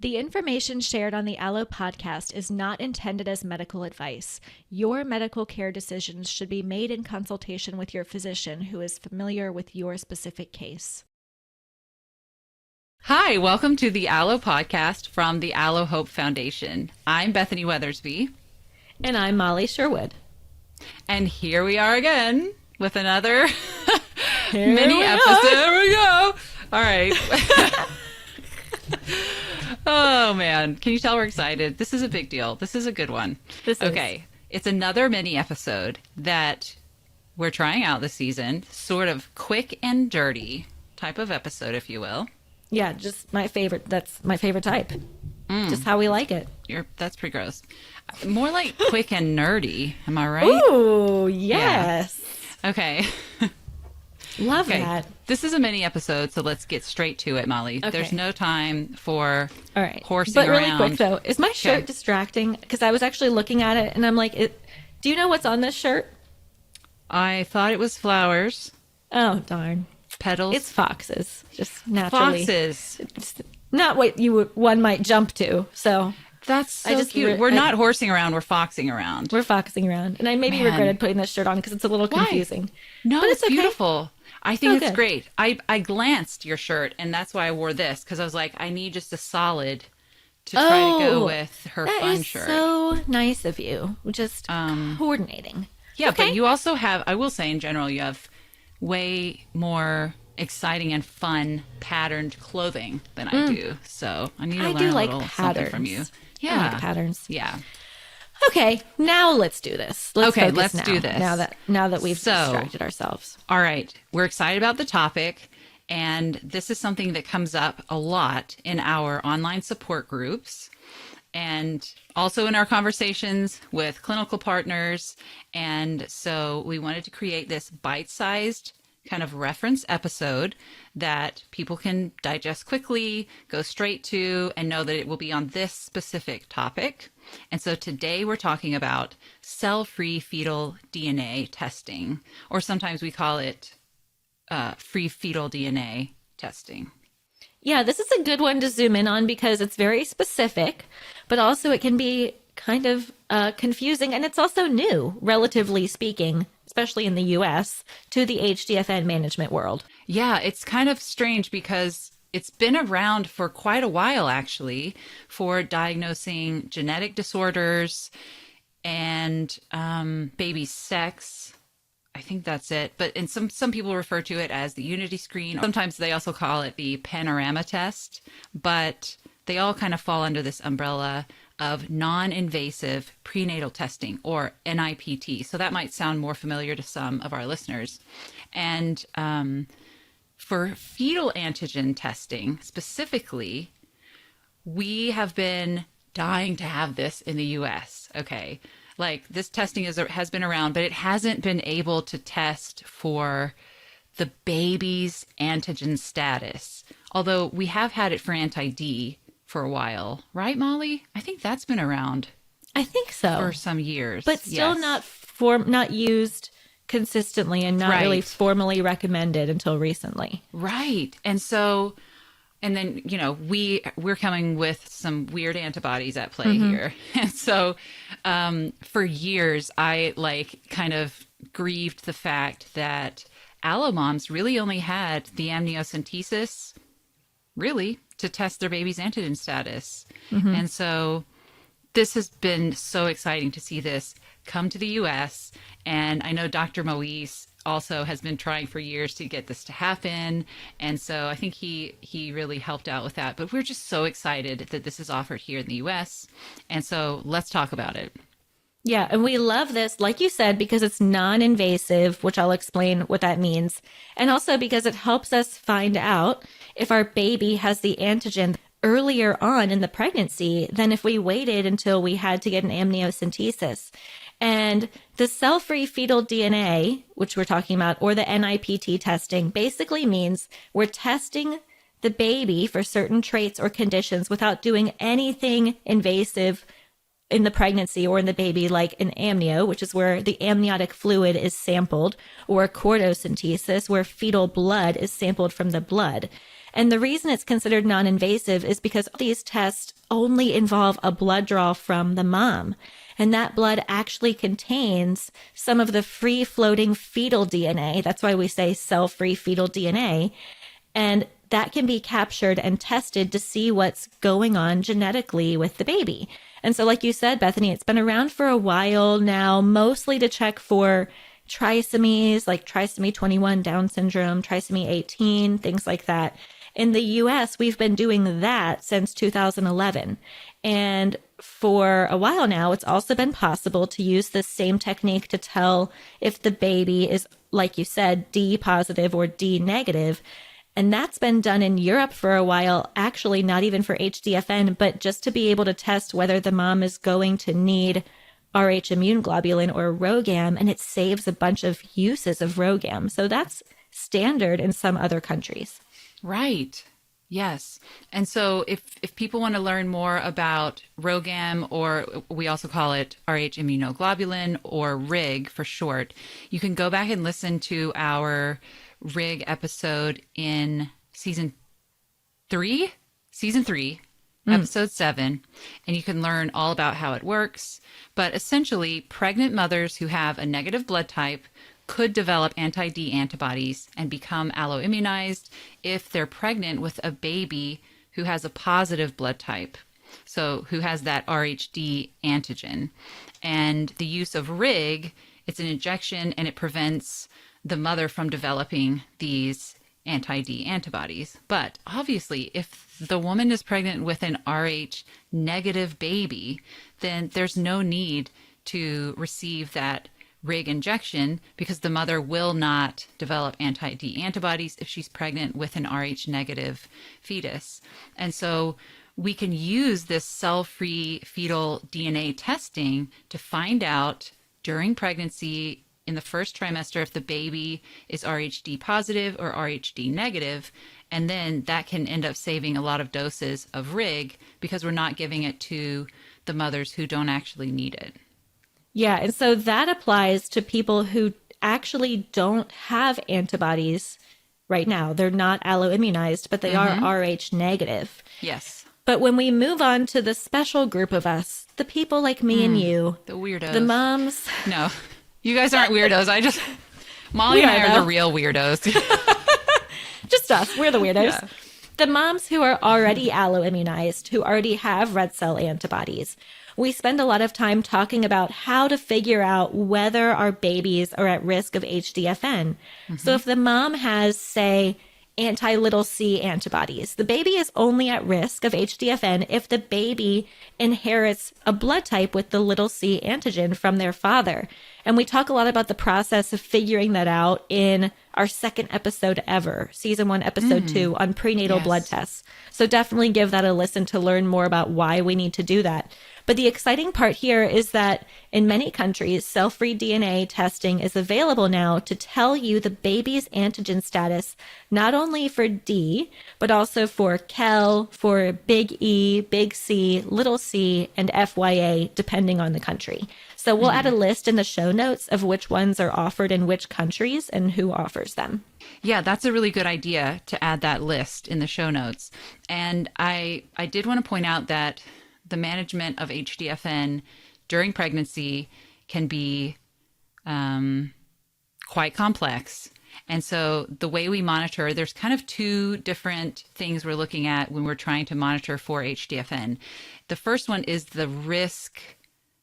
The information shared on the Allo podcast is not intended as medical advice. Your medical care decisions should be made in consultation with your physician who is familiar with your specific case. Hi, welcome to the Allo podcast from the Allo Hope Foundation. I'm Bethany Weathersby. And I'm Molly Sherwood. And here we are again with another mini episode. There we go. All right. Oh, man. Can you tell we're excited? This is a big deal. This is a good one. Okay. It's another mini episode that we're trying out this season. Sort of quick and dirty type of episode, if you will. Yeah, just my favorite. That's my favorite type. Just how we like it. That's pretty gross. More like quick and nerdy. Am I right? Ooh, yes. Yeah. Okay. Love that. This is a mini episode, so let's get straight to it, Molly. Okay. There's no time for horsing but around. Really quick, though, is my shirt distracting? Because I was actually looking at it, and I'm like, do you know what's on this shirt? I thought it was flowers. Oh, darn. Petals. It's foxes, just naturally. Foxes. It's not what one might jump to, so... That's so cute. We're not horsing around. We're foxing around. We're foxing around. And I maybe regretted putting this shirt on because it's a little confusing. No, but it's beautiful. Okay. I think it's great. I glanced your shirt, and that's why I wore this, because I was like, I need just a solid to try to go with her fun shirt. That is so nice of you. Just coordinating. Yeah, but you also have, I will say in general, you have way more exciting and fun patterned clothing than I do. So I need to learn a little something from you. Yeah. I like patterns. Yeah. Okay, now let's do this. Let's do this. Now that we've distracted ourselves. All right. We're excited about the topic, and this is something that comes up a lot in our online support groups and also in our conversations with clinical partners. And so we wanted to create this bite-sized kind of reference episode that people can digest quickly, go straight to, and know that it will be on this specific topic. And so today we're talking about cell-free fetal DNA testing, or sometimes we call it free fetal DNA testing. Yeah, this is a good one to zoom in on because it's very specific, but also it can be kind of confusing, and it's also new, relatively speaking, especially in the U.S., to the HDFN management world. Yeah, it's kind of strange because it's been around for quite a while, actually, for diagnosing genetic disorders and baby sex. I think that's it. But some people refer to it as the Unity screen. Sometimes they also call it the panorama test. But they all kind of fall under this umbrella of non-invasive prenatal testing, or NIPT. So that might sound more familiar to some of our listeners. And for fetal antigen testing specifically, we have been dying to have this in the U.S. Okay, like this testing has been around, but it hasn't been able to test for the baby's antigen status. Although we have had it for anti-D for a while, right, Molly? I think that's been around. I think so. For some years. But still not used consistently and not really formally recommended until recently. Right. And so, and then, we're coming with some weird antibodies at play here. And so for years, I kind of grieved the fact that allo moms really only had the amniocentesis, really, to test their baby's antigen status. And so this has been so exciting to see this come to the U.S. And I know Dr. Moise also has been trying for years to get this to happen. And so I think he really helped out with that. But we're just so excited that this is offered here in the U.S. And so let's talk about it. Yeah, and we love this, like you said, because it's non-invasive, which I'll explain what that means. And also because it helps us find out if our baby has the antigen earlier on in the pregnancy than if we waited until we had to get an amniocentesis. And the cell-free fetal DNA, which we're talking about, or the NIPT testing, basically means we're testing the baby for certain traits or conditions without doing anything invasive in the pregnancy or in the baby, like an amnio, which is where the amniotic fluid is sampled, or chordocentesis, where fetal blood is sampled from the blood. And the reason it's considered non-invasive is because these tests only involve a blood draw from the mom. And that blood actually contains some of the free-floating fetal DNA. That's why we say cell-free fetal DNA. And that can be captured and tested to see what's going on genetically with the baby. And so, like you said, Bethany, it's been around for a while now, mostly to check for trisomies, like trisomy 21 Down syndrome, trisomy 18, things like that. In the US, we've been doing that since 2011. And for a while now, it's also been possible to use this same technique to tell if the baby is, like you said, D positive or D negative. And that's been done in Europe for a while, actually not even for HDFN, but just to be able to test whether the mom is going to need Rh immune globulin or RhoGAM, and it saves a bunch of uses of RhoGAM. So that's standard in some other countries. Right. Yes. And so if people want to learn more about RhoGAM, or we also call it Rh immunoglobulin, or RIG for short, you can go back and listen to our RIG episode in season 3, episode 7, and you can learn all about how it works. But essentially, pregnant mothers who have a negative blood type could develop anti-D antibodies and become alloimmunized if they're pregnant with a baby who has a positive blood type, so who has that RhD antigen. And the use of RIG, it's an injection, and it prevents the mother from developing these anti-D antibodies. But obviously, if the woman is pregnant with an Rh negative baby, then there's no need to receive that RIG injection, because the mother will not develop anti-D antibodies if she's pregnant with an Rh negative fetus. And so we can use this cell-free fetal DNA testing to find out during pregnancy, in the first trimester, if the baby is RhD positive or RhD negative, and then that can end up saving a lot of doses of RIG because we're not giving it to the mothers who don't actually need it. Yeah, and so that applies to people who actually don't have antibodies right now. They're not alloimmunized, but they are Rh negative. Yes. But when we move on to the special group of us, the people like me and you, the weirdos, the moms. No, you guys aren't weirdos. Molly and I are the real weirdos. Just us. We're the weirdos. Yeah. The moms who are already alloimmunized, who already have red cell antibodies. We spend a lot of time talking about how to figure out whether our babies are at risk of HDFN. So if the mom has, say, anti-little c antibodies, the baby is only at risk of HDFN if the baby inherits a blood type with the little c antigen from their father. And we talk a lot about the process of figuring that out in our second episode ever, season 1, episode 2, on prenatal blood tests. So definitely give that a listen to learn more about why we need to do that. But the exciting part here is that in many countries, cell-free DNA testing is available now to tell you the baby's antigen status, not only for D, but also for KEL, for big E, big C, little c, and FYA, depending on the country. So we'll add a list in the show notes of which ones are offered in which countries and who offers them. Yeah, that's a really good idea to add that list in the show notes. And I did want to point out that the management of HDFN during pregnancy can be quite complex. And so the way we monitor, there's kind of 2 different things we're looking at when we're trying to monitor for HDFN. The first one is the risk.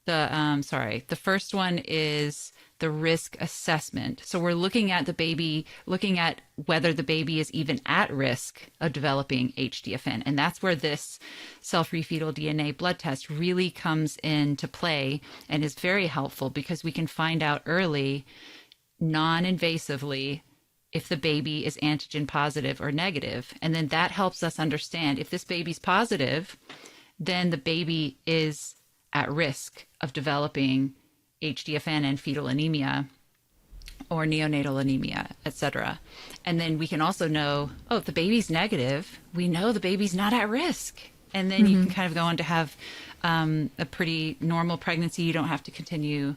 The first one is the risk assessment. So we're looking at the baby, looking at whether the baby is even at risk of developing HDFN. And that's where this cell-free fetal DNA blood test really comes into play and is very helpful, because we can find out early, non-invasively, if the baby is antigen positive or negative. And then that helps us understand if this baby's positive, then the baby is at risk of developing HDFN and fetal anemia or neonatal anemia, etc. And then we can also know, if the baby's negative, we know the baby's not at risk. And then you can kind of go on to have a pretty normal pregnancy. You don't have to continue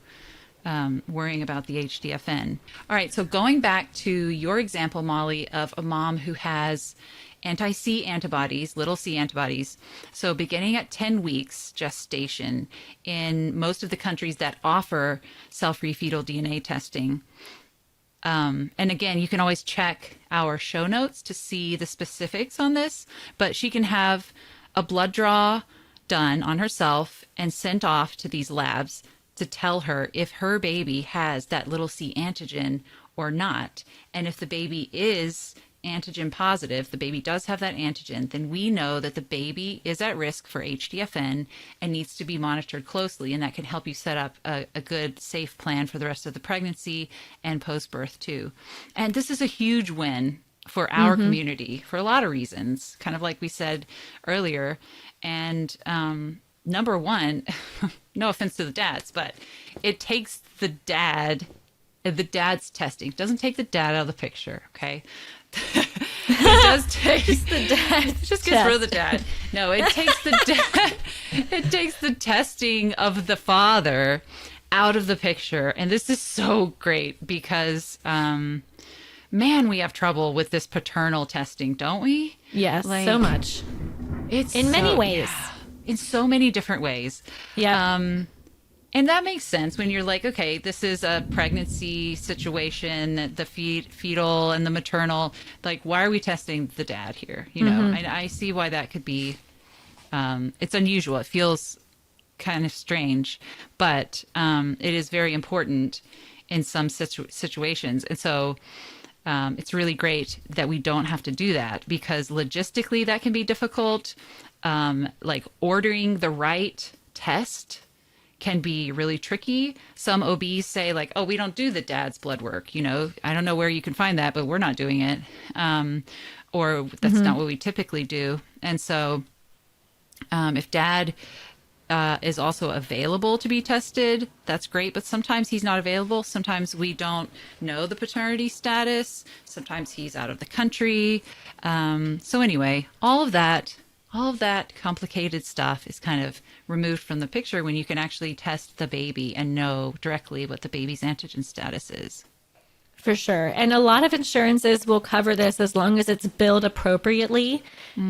worrying about the HDFN. All right, so going back to your example, Molly, of a mom who has anti-C antibodies, little c antibodies. So beginning at 10 weeks gestation in most of the countries that offer cell-free fetal DNA testing. And again, you can always check our show notes to see the specifics on this, but she can have a blood draw done on herself and sent off to these labs to tell her if her baby has that little c antigen or not. And if the baby is antigen positive, the baby does have that antigen, then we know that the baby is at risk for HDFN and needs to be monitored closely. And that can help you set up a good, safe plan for the rest of the pregnancy and post-birth too. And this is a huge win for our community for a lot of reasons, kind of like we said earlier. And number one, no offense to the dads, but it takes the dad's testing. It doesn't take the dad out of the picture, okay? It does take the dad. Just gets rid of the dad. No, it takes the dad. It takes the testing of the father out of the picture, and this is so great because, man, we have trouble with this paternal testing, don't we? Yes, so much. It's in many ways. Yeah, in so many different ways. Yeah. And that makes sense when you're like, okay, this is a pregnancy situation, the fetal and the maternal. Like, why are we testing the dad here? You know, I see why that could be. It's unusual. It feels kind of strange, but it is very important in some situations. And so it's really great that we don't have to do that because logistically that can be difficult. Like ordering the right test can be really tricky. Some OBs say like, oh, we don't do the dad's blood work. You know, I don't know where you can find that, but we're not doing it. Or that's not what we typically do. And so if dad is also available to be tested, that's great. But sometimes he's not available. Sometimes we don't know the paternity status. Sometimes he's out of the country. So anyway, all of that complicated stuff is kind of removed from the picture when you can actually test the baby and know directly what the baby's antigen status is. For sure. And a lot of insurances will cover this as long as it's billed appropriately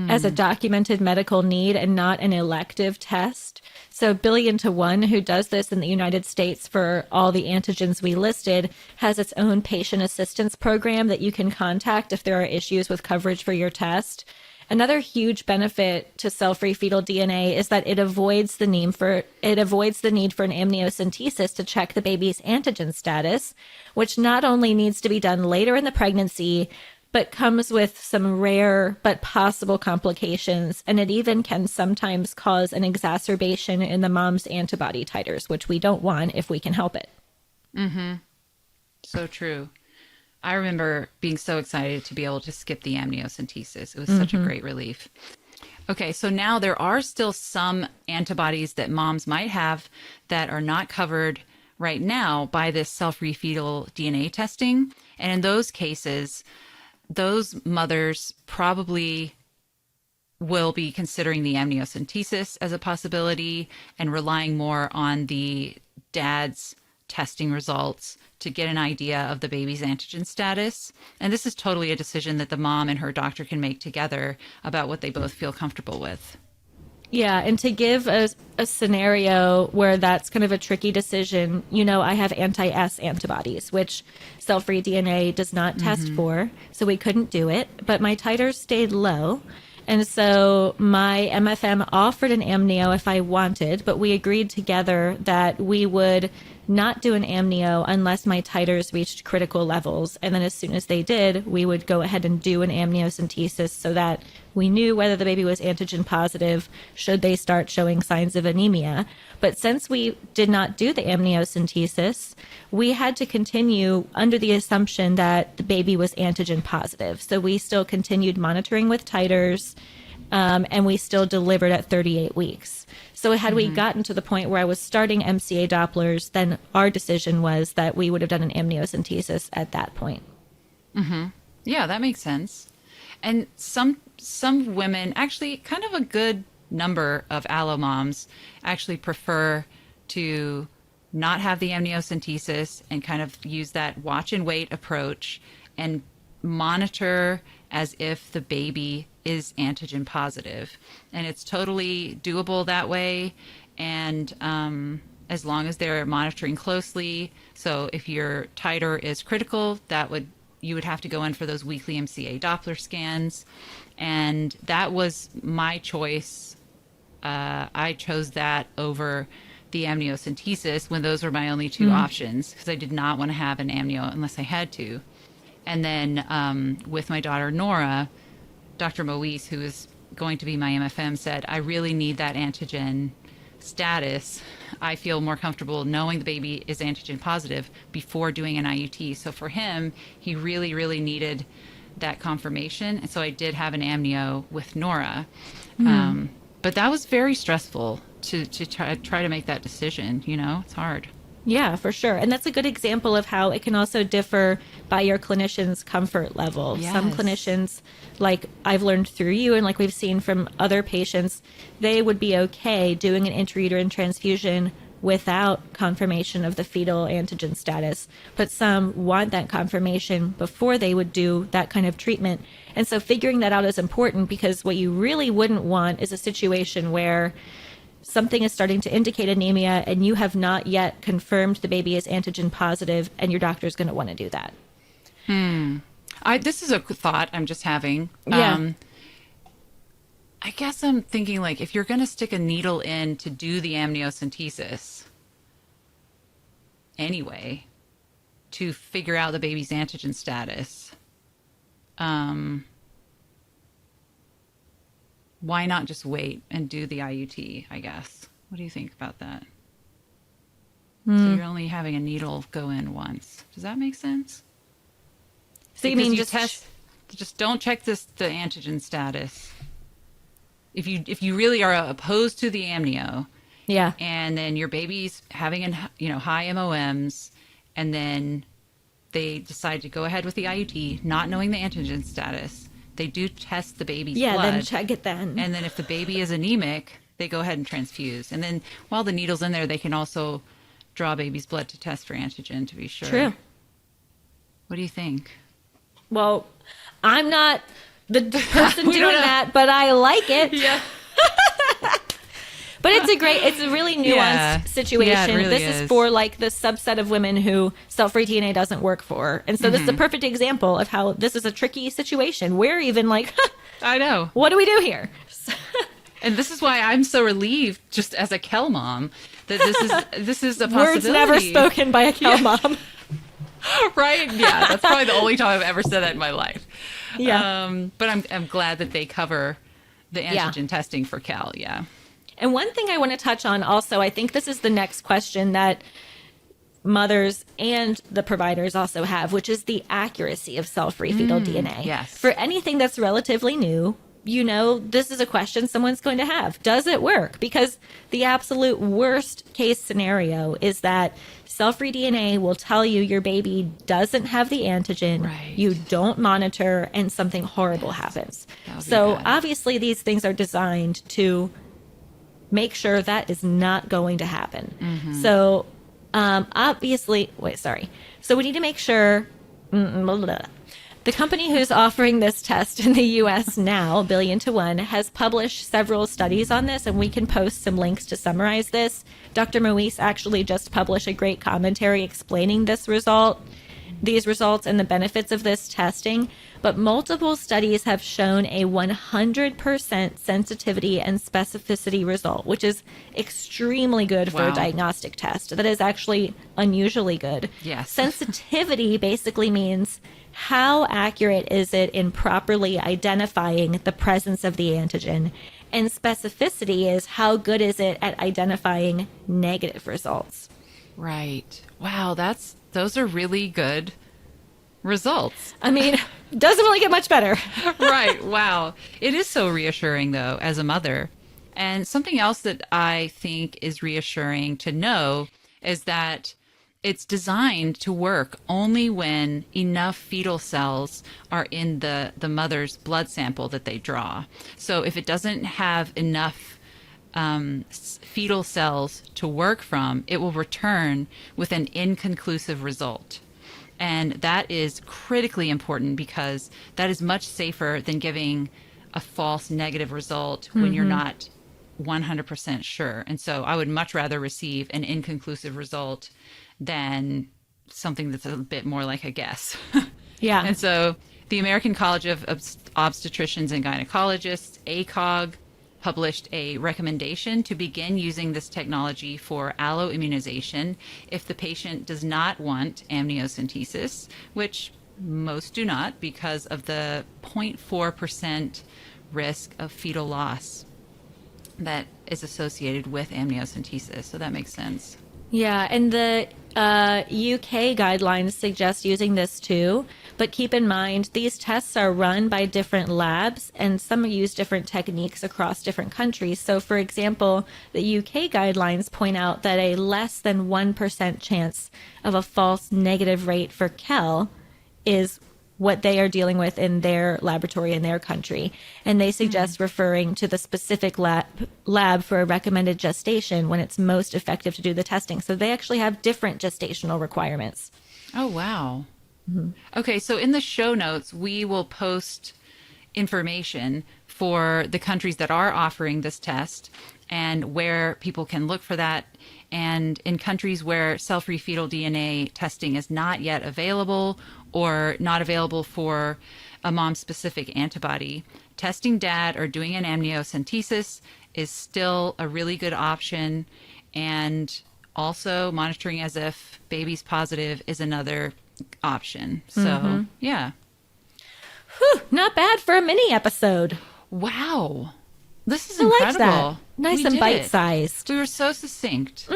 as a documented medical need and not an elective test. So Billion to One, who does this in the United States for all the antigens we listed, has its own patient assistance program that you can contact if there are issues with coverage for your test. Another huge benefit to cell-free fetal DNA is that it avoids the need for an amniocentesis to check the baby's antigen status, which not only needs to be done later in the pregnancy, but comes with some rare but possible complications, and it even can sometimes cause an exacerbation in the mom's antibody titers, which we don't want if we can help it. So true. I remember being so excited to be able to skip the amniocentesis. It was such a great relief. Okay, so now there are still some antibodies that moms might have that are not covered right now by this cell-free fetal DNA testing. And in those cases, those mothers probably will be considering the amniocentesis as a possibility and relying more on the dad's testing results to get an idea of the baby's antigen status. And this is totally a decision that the mom and her doctor can make together about what they both feel comfortable with. Yeah, and to give a scenario where that's kind of a tricky decision, you know, I have anti-S antibodies, which cell-free DNA does not test for, so we couldn't do it, but my titers stayed low. And so my MFM offered an amnio if I wanted, but we agreed together that we would not do an amnio unless my titers reached critical levels. And then as soon as they did, we would go ahead and do an amniocentesis so that we knew whether the baby was antigen positive should they start showing signs of anemia. But since we did not do the amniocentesis, we had to continue under the assumption that the baby was antigen positive. So we still continued monitoring with titers, and we still delivered at 38 weeks. So had we gotten to the point where I was starting MCA Dopplers, then our decision was that we would have done an amniocentesis at that point. Yeah, that makes sense. And some women, actually kind of a good number of allo moms, actually prefer to not have the amniocentesis and kind of use that watch and wait approach and monitor as if the baby is antigen positive. And it's totally doable that way. And as long as they're monitoring closely. So if your titer is critical, you would have to go in for those weekly MCA Doppler scans. And that was my choice. I chose that over the amniocentesis when those were my only two options, because I did not want to have an amnio unless I had to. And then with my daughter Nora, Dr. Moise, who is going to be my MFM, said, I really need that antigen status. I feel more comfortable knowing the baby is antigen positive before doing an IUT. So for him, he really, really needed that confirmation. And so I did have an amnio with Nora. But that was very stressful to try to make that decision. You know, it's hard. Yeah, for sure. And that's a good example of how it can also differ by your clinician's comfort level. Yes. Some clinicians, like I've learned through you and like we've seen from other patients, they would be okay doing an intrauterine transfusion without confirmation of the fetal antigen status. But some want that confirmation before they would do that kind of treatment. And so figuring that out is important, because what you really wouldn't want is a situation where something is starting to indicate anemia and you have not yet confirmed the baby is antigen positive, and your doctor is going to want to do that. This is a thought I'm just having. Yeah. I guess I'm thinking, like, if you're going to stick a needle in to do the amniocentesis anyway, to figure out the baby's antigen status, why not just wait and do the IUT, I guess? What do you think about that? So you're only having a needle go in once. Does that make sense? So you Because mean just don't check the antigen status. If you really are opposed to the amnio, yeah. and then your baby's having high MOMs, and then they decide to go ahead with the IUT, not knowing the antigen status, they do test the baby's blood. Then check it then. And then if the baby is anemic, they go ahead and transfuse. And then while the needle's in there, they can also draw baby's blood to test for antigen to be sure. True. What do you think? Well, I'm not the person doing that, but I like it. Yeah. But it's a really nuanced situation. Yeah, it really This is for like the subset of women who cell-free DNA doesn't work for. And so this is a perfect example of how this is a tricky situation. We're even like, I know. what do we do here? And this is why I'm so relieved, just as a Kel mom, that this is a possibility. Words never spoken by a Kel mom. Right? Yeah, that's probably the only time I've ever said that in my life. Yeah. But I'm glad that they cover the antigen testing for Cal. Yeah. And one thing I want to touch on also, I think this is the next question that mothers and the providers also have, which is the accuracy of cell-free fetal DNA. Yes. For anything that's relatively new, this is a question someone's going to have. Does it work? Because the absolute worst case scenario is that cell-free DNA will tell you your baby doesn't have the antigen, Right. you don't monitor, and something horrible happens. That would be So bad. obviously these things are designed to make sure that is not going to happen. So So we need to make sure the company who's offering this test in the US now, Billion to One, has published several studies on this, and we can post some links to summarize this. Dr. Moise actually just published a great commentary explaining these results and the benefits of this testing. But multiple studies have shown a 100% sensitivity and specificity result, which is extremely good for a Wow. diagnostic test. That is actually unusually good. Yes. Sensitivity basically means how accurate is it in properly identifying the presence of the antigen. And specificity is how good is it at identifying negative results. Right. Wow. Those are really good results. I mean, doesn't really get much better. Right. Wow. It is so reassuring, though, as a mother. And something else that I think is reassuring to know is that it's designed to work only when enough fetal cells are in the mother's blood sample that they draw. So if it doesn't have enough fetal cells to work from, it will return with an inconclusive result. And that is critically important because that is much safer than giving a false negative result when you're not 100% sure. And so I would much rather receive an inconclusive result than something that's a bit more like a guess. Yeah. And so the American College of Obstetricians and Gynecologists, ACOG, published a recommendation to begin using this technology for alloimmunization if the patient does not want amniocentesis, which most do not because of the 0.4% risk of fetal loss that is associated with amniocentesis. So that makes sense. Yeah, and the UK guidelines suggest using this too, but keep in mind these tests are run by different labs and some use different techniques across different countries. So for example, the UK guidelines point out that a less than 1% chance of a false negative rate for KEL is what they are dealing with in their laboratory in their country. And they suggest referring to the specific lab for a recommended gestation when it's most effective to do the testing. So they actually have different gestational requirements. Oh, wow. Okay, so in the show notes, we will post information for the countries that are offering this test and where people can look for that. And in countries where cell-free fetal DNA testing is not yet available or not available for a mom-specific antibody, testing dad or doing an amniocentesis is still a really good option. And also monitoring as if baby's positive is another option. So, yeah. Whew, not bad for a mini episode. Wow. This is I like incredible. that. Nice We and did it. bite-sized. We were so succinct.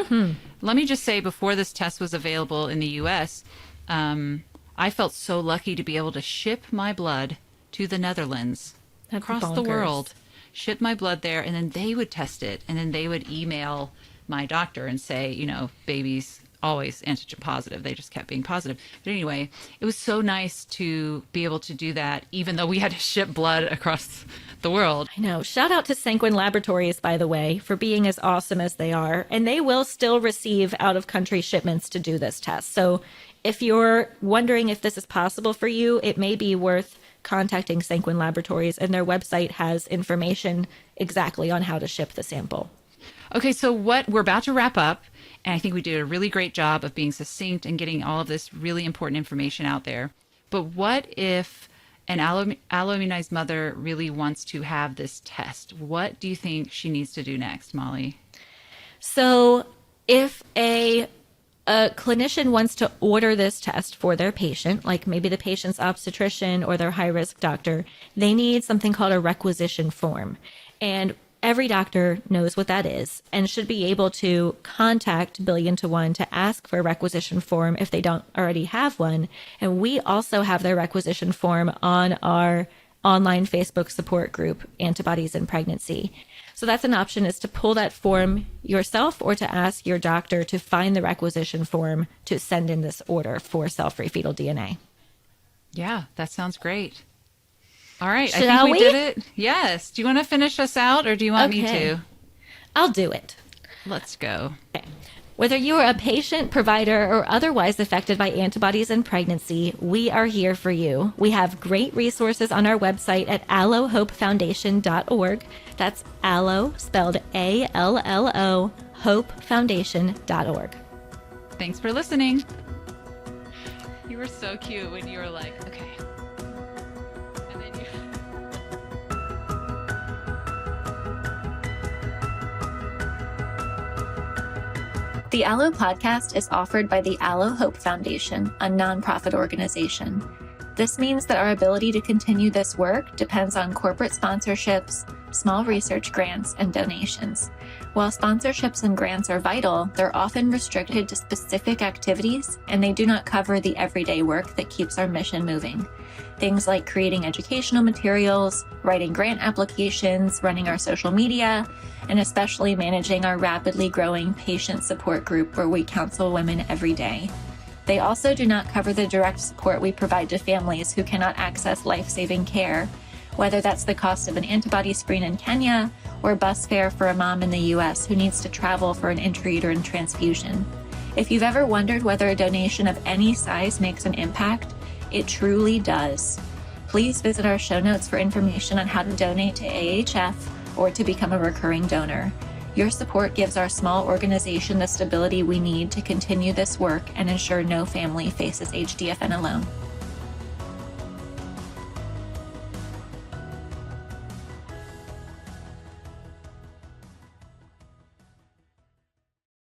Let me just say, before this test was available in the U.S., I felt so lucky to be able to ship my blood to the Netherlands, That'd be across the bonkers. world, ship my blood there, and then they would test it, and then they would email my doctor and say, you know, baby's always antigen positive. They just kept being positive. But anyway, it was so nice to be able to do that, even though we had to ship blood across the world. I know. Shout out to Sanquin Laboratories, by the way, for being as awesome as they are. And they will still receive out-of-country shipments to do this test. So if you're wondering if this is possible for you, it may be worth contacting Sanquin Laboratories, and their website has information exactly on how to ship the sample. Okay, so what we're about to wrap up, and I think we did a really great job of being succinct and getting all of this really important information out there. But what if an alloimmunized mother really wants to have this test? What do you think she needs to do next, Molly? So if a clinician wants to order this test for their patient, like maybe the patient's obstetrician or their high-risk doctor, they need something called a requisition form. And every doctor knows what that is and should be able to contact Billion to One to ask for a requisition form if they don't already have one. And we also have their requisition form on our online Facebook support group, Antibodies in Pregnancy. So that's an option, is to pull that form yourself or to ask your doctor to find the requisition form to send in this order for cell-free fetal DNA. Yeah, that sounds great. All right, I Shall think we we? did it. Yes. Do you want to finish us out or do you want me Okay. to? I'll do it. Let's go. Okay. Whether you are a patient, provider, or otherwise affected by antibodies in pregnancy, we are here for you. We have great resources on our website at allohopefoundation.org. That's allo, spelled A-L-L-O, hopefoundation.org. Thanks for listening. You were so cute when you were like, okay. And then you... The Allo podcast is offered by the Allo Hope Foundation, a nonprofit organization. This means that our ability to continue this work depends on corporate sponsorships, small research grants, and donations. While sponsorships and grants are vital, they're often restricted to specific activities, and they do not cover the everyday work that keeps our mission moving. Things like creating educational materials, writing grant applications, running our social media, and especially managing our rapidly growing patient support group where we counsel women every day. They also do not cover the direct support we provide to families who cannot access life-saving care, whether that's the cost of an antibody screen in Kenya or bus fare for a mom in the US who needs to travel for an intrauterine transfusion. If you've ever wondered whether a donation of any size makes an impact, it truly does. Please visit our show notes for information on how to donate to AHF or to become a recurring donor. Your support gives our small organization the stability we need to continue this work and ensure no family faces HDFN alone.